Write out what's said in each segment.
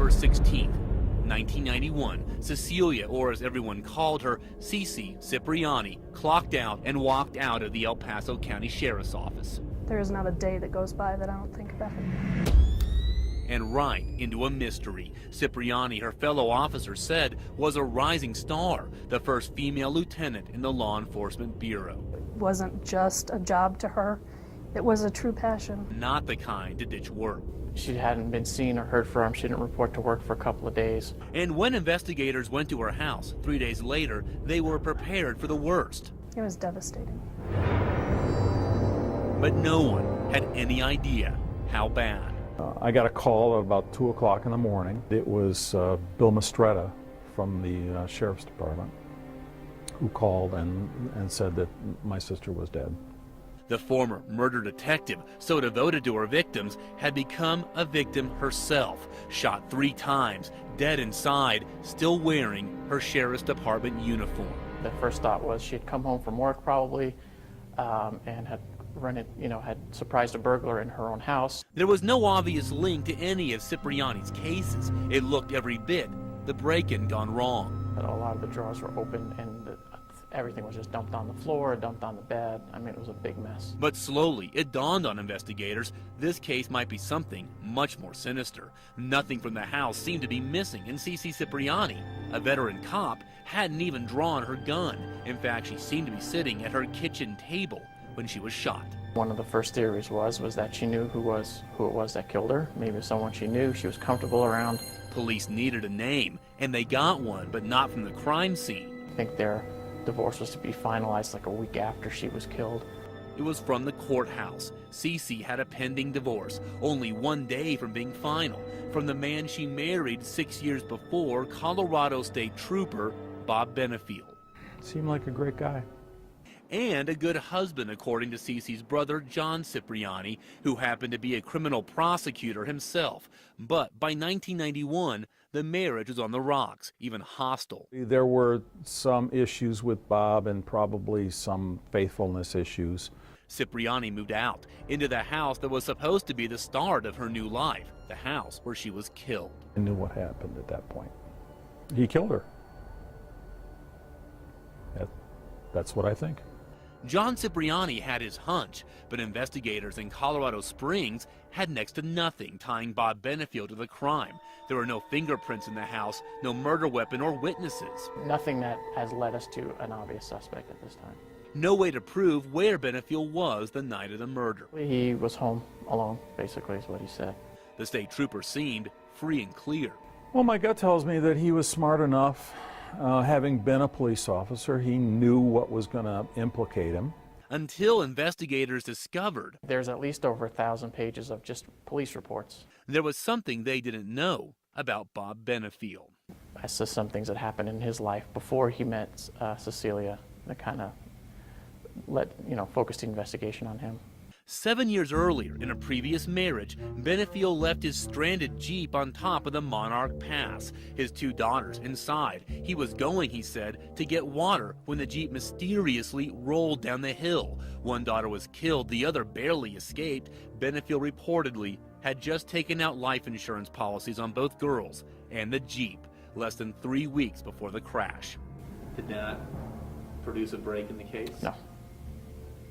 November 16th, 1991, Cecilia, or as everyone called her, Cece Cipriani, clocked out and walked out of the El Paso County Sheriff's Office. There is not a day that goes by that I don't think about it. And right into a mystery. Cipriani, her fellow officer said, was a rising star, the first female lieutenant in the Law Enforcement Bureau. It wasn't just a job to her, it was a true passion. Not the kind to ditch work. She hadn't been seen or heard from. She didn't report to work for a couple of days. And when investigators went to her house 3 days later, they were prepared for the worst. It was devastating. But no one had any idea how bad. I got a call at about 2 o'clock in the morning. It was Bill Mistretta from the Sheriff's Department who called and said that my sister was dead. The former murder detective, so devoted to her victims, had become a victim herself, shot 3 times, dead inside, still wearing her Sheriff's Department uniform. The first thought was she had come home from work probably and had had surprised a burglar in her own house. There was no obvious link to any of Cipriani's cases. It looked every bit the break-in gone wrong. A lot of the drawers were open and everything was just dumped on the floor, dumped on the bed. I mean, it was a big mess. But slowly, it dawned on investigators this case might be something much more sinister. Nothing from the house seemed to be missing, and Cece Cipriani, a veteran cop, hadn't even drawn her gun. In fact, she seemed to be sitting at her kitchen table when she was shot. One of the first theories was that she knew who it was that killed her. Maybe someone she knew, she was comfortable around. Police needed a name, and they got one, but not from the crime scene. I think their divorce was to be finalized like a week after she was killed. It was from the courthouse. Cece had a pending divorce, only 1 day from being final, from the man she married 6 years before, Colorado State Trooper Bob Benefield. Seemed like a great guy. And a good husband, according to Cece's brother, John Cipriani, who happened to be a criminal prosecutor himself. But by 1991, the marriage was on the rocks, even hostile. There were some issues with Bob and probably some faithfulness issues. Cipriani moved out into the house that was supposed to be the start of her new life, the house where she was killed. I knew what happened at that point. He killed her. That's what I think. John Cipriani had his hunch, but investigators in Colorado Springs had next to nothing tying Bob Benefield to the crime. There were no fingerprints in the house, no murder weapon or witnesses. Nothing that has led us to an obvious suspect at this time. No way to prove where Benefield was the night of the murder. He was home alone, basically, is what he said. The state trooper seemed free and clear. Well, my gut tells me that he was smart enough. Having been a police officer, he knew what was going to implicate him. Until investigators discovered there's at least over 1,000 pages of just police reports. There was something they didn't know about Bob Benefield. As to some things that happened in his life before he met Cecilia that kind of focused the investigation on him. 7 years earlier, in a previous marriage, Benefield left his stranded Jeep on top of the Monarch Pass, his 2 daughters inside. He was going, he said, to get water when the Jeep mysteriously rolled down the hill. One daughter was killed, the other barely escaped. Benefield reportedly had just taken out life insurance policies on both girls and the Jeep less than 3 weeks before the crash. Did that produce a break in the case? No,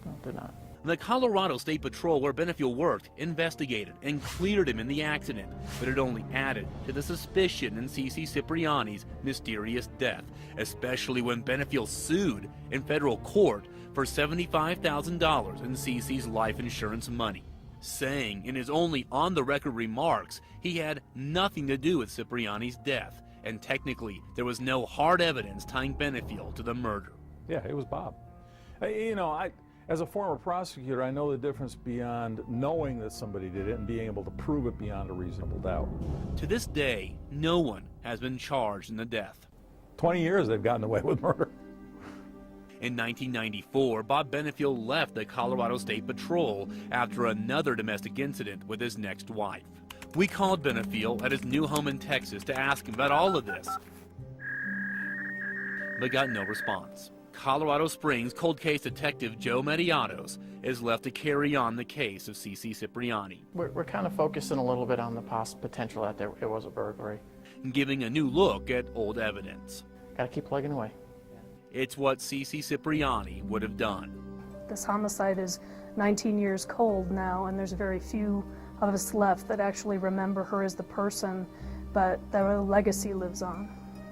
it did not. The Colorado State Patrol, where Benefield worked, investigated and cleared him in the accident, but it only added to the suspicion in Cece Cipriani's mysterious death, especially when Benefield sued in federal court for $75,000 in Cece's life insurance money, saying in his only on-the-record remarks he had nothing to do with Cipriani's death, and technically there was no hard evidence tying Benefield to the murder. Yeah, it was Bob. As a former prosecutor, I know the difference beyond knowing that somebody did it and being able to prove it beyond a reasonable doubt. To this day, no one has been charged in the death. 20 years they've gotten away with murder. In 1994, Bob Benefield left the Colorado State Patrol after another domestic incident with his next wife. We called Benefield at his new home in Texas to ask him about all of this, but got no response. Colorado Springs cold case detective Joe Mediatos is left to carry on the case of CeCe Cipriani, We're kind of focusing a little bit on the potential that it was a burglary. giving a new look at old evidence. Got to keep plugging away. It's what CeCe Cipriani would have done. This homicide is 19 years cold now, and there's very few of us left that actually remember her as the person, but their legacy lives on.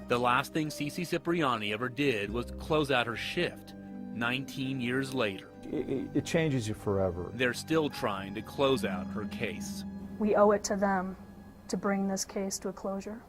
The last thing CeCe Cipriani ever did was close out her shift. 19 years later, It changes you forever. they're still trying to close out her case. We owe it to them to bring this case to a closure.